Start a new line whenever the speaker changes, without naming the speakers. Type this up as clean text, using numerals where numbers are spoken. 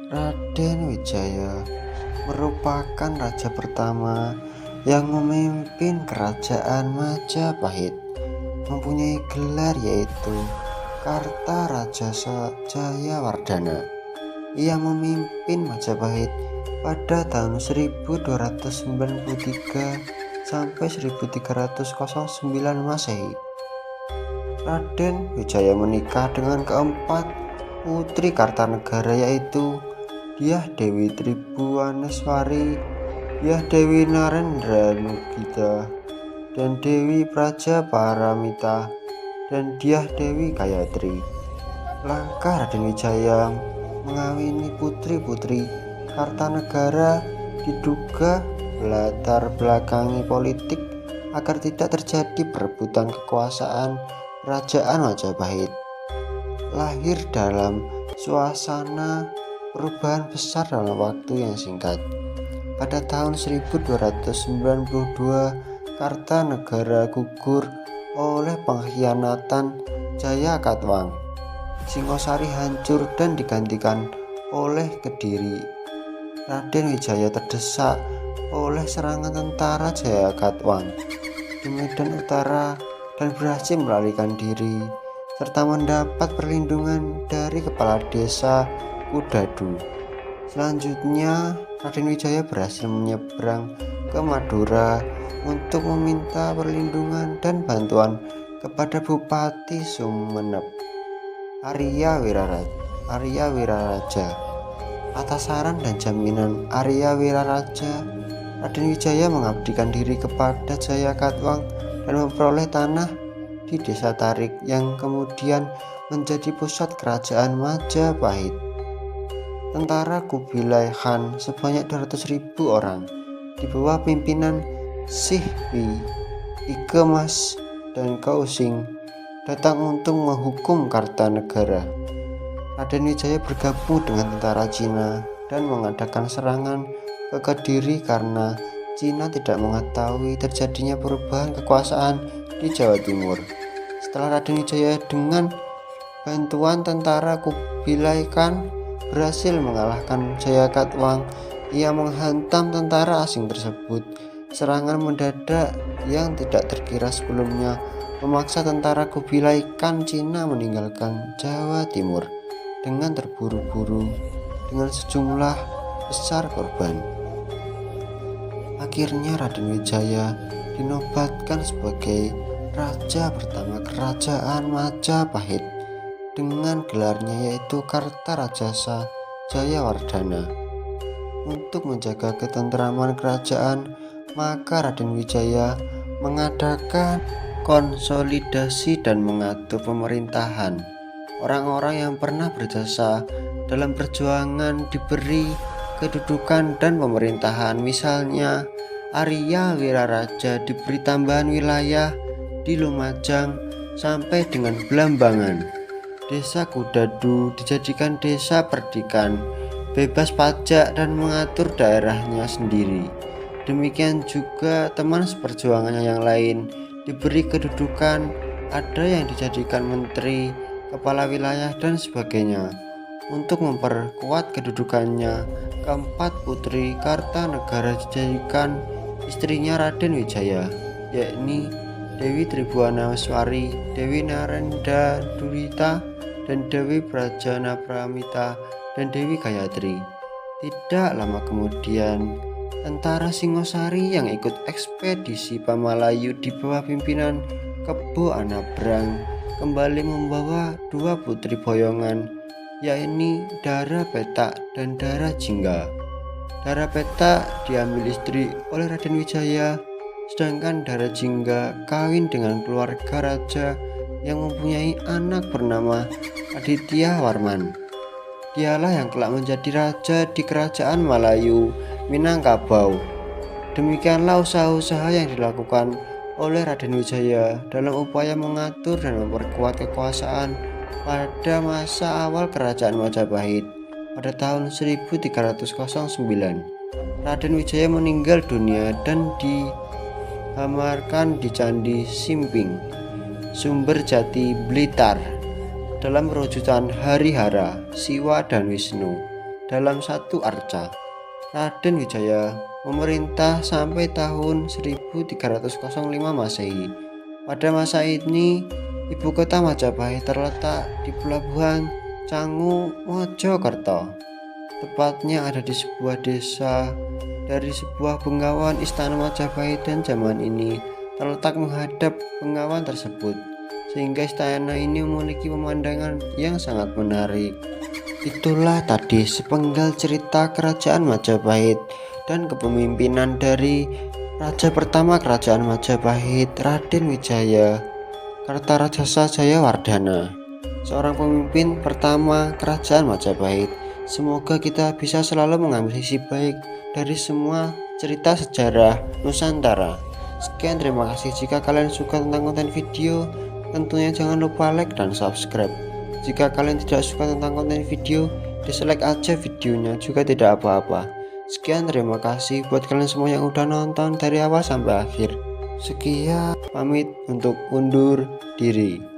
Raden Wijaya merupakan raja pertama yang memimpin kerajaan Majapahit, mempunyai gelar yaitu Kartarajasa Jayawardhana. Ia memimpin Majapahit pada tahun 1293 sampai 1309 Masehi. Raden Wijaya menikah dengan keempat putri Kartanegara yaitu Dyah Dewi Tribuaneswari, Dyah Dewi Narendranugita, dan Dewi Prajaparamita, dan Dyah Dewi Gayatri. Langkah Raden Wijaya mengawini putri-putri Kartanegara diduga latar belakangi politik agar tidak terjadi perebutan kekuasaan kerajaan Majapahit. Lahir dalam suasana perubahan besar dalam waktu yang singkat. Pada tahun 1292, Kartanegara gugur oleh pengkhianatan Jayakatwang. Singosari hancur dan digantikan oleh Kediri. Raden Wijaya terdesak oleh serangan tentara Jayakatwang di Medan Utara dan berhasil melarikan diri serta mendapat perlindungan dari kepala desa Kudadu. Selanjutnya, Raden Wijaya berhasil menyeberang ke Madura untuk meminta perlindungan dan bantuan kepada Bupati Sumenep, Arya Wiraraja. Atas saran dan jaminan Arya Wiraraja, Raden Wijaya mengabdikan diri kepada Jayakatwang dan memperoleh tanah di desa Tarik yang kemudian menjadi pusat kerajaan Majapahit. Tentara Kubilai Khan sebanyak 200.000 orang di bawah pimpinan Sihpi, Ikemas, dan Kausing datang untuk menghukum Kartanegara. Raden Wijaya bergabung dengan tentara Cina dan mengadakan serangan ke Kediri karena Cina tidak mengetahui terjadinya perubahan kekuasaan di Jawa Timur. Setelah Raden Wijaya dengan bantuan tentara Kubilai Khan berhasil mengalahkan Jayakatwang, ia menghantam tentara asing tersebut. Serangan mendadak yang tidak terkira sebelumnya memaksa tentara Kubilai Khan Cina meninggalkan Jawa Timur dengan terburu-buru dengan sejumlah besar korban. Akhirnya Raden Wijaya dinobatkan sebagai raja pertama kerajaan Majapahit dengan gelarnya yaitu Kartarajasa Jayawardhana. Untuk menjaga ketentraman kerajaan, maka Raden Wijaya mengadakan konsolidasi dan mengatur pemerintahan. Orang-orang yang pernah berjasa dalam perjuangan diberi kedudukan dan pemerintahan. Misalnya Arya Wiraraja diberi tambahan wilayah di Lumajang sampai dengan Blambangan. Desa Kudadu dijadikan desa perdikan, bebas pajak dan mengatur daerahnya sendiri. Demikian juga teman seperjuangannya yang lain diberi kedudukan, ada yang dijadikan menteri, kepala wilayah dan sebagainya. Untuk memperkuat kedudukannya, keempat putri Kartanegara dijadikan istrinya Raden Wijaya, yakni Dewi Tribuaneswari, Dewi Narendranugita, dan Dewi Prajaparamita, dan Dewi Gayatri. Tidak lama kemudian, tentara Singosari yang ikut ekspedisi Pamalayu di bawah pimpinan Kebo Anabrang kembali membawa dua putri boyongan, yakni Dara Petak dan Dara Jingga. Dara Petak diambil istri oleh Raden Wijaya, sedangkan Dara Jingga kawin dengan keluarga raja yang mempunyai anak bernama Aditya Warman. Dialah yang kelak menjadi raja di kerajaan Malayu Minangkabau. Demikianlah usaha-usaha yang dilakukan oleh Raden Wijaya dalam upaya mengatur dan memperkuat kekuasaan pada masa awal kerajaan Majapahit. Pada tahun 1309, Raden Wijaya meninggal dunia dan dihamarkan di Candi Simping, Sumber Jati, Blitar, dalam perwujudan Harihara, Siwa dan Wisnu. dalam satu arca. Raden Wijaya memerintah sampai tahun 1305 Masehi. Pada masa ini, ibu kota Majapahit terletak di pelabuhan Canggu Mojokerto. Tepatnya ada di sebuah desa. Dari sebuah benggawan istana Majapahit dan zaman ini terletak menghadap benggawan tersebut, sehingga istana ini memiliki pemandangan yang sangat menarik. Itulah tadi sepenggal cerita kerajaan Majapahit dan kepemimpinan dari raja pertama kerajaan Majapahit, Raden Wijaya Kartarajasa Jayawardhana, seorang pemimpin pertama kerajaan Majapahit. Semoga kita bisa selalu mengambil sisi baik dari semua cerita sejarah Nusantara. Sekian, terima kasih. Jika kalian suka tentang konten video, tentunya jangan lupa like dan subscribe. Jika kalian tidak suka tentang konten video, dislike aja videonya, juga tidak apa-apa. Sekian, terima kasih buat kalian semua yang udah nonton dari awal sampai akhir. Sekian, pamit untuk undur diri.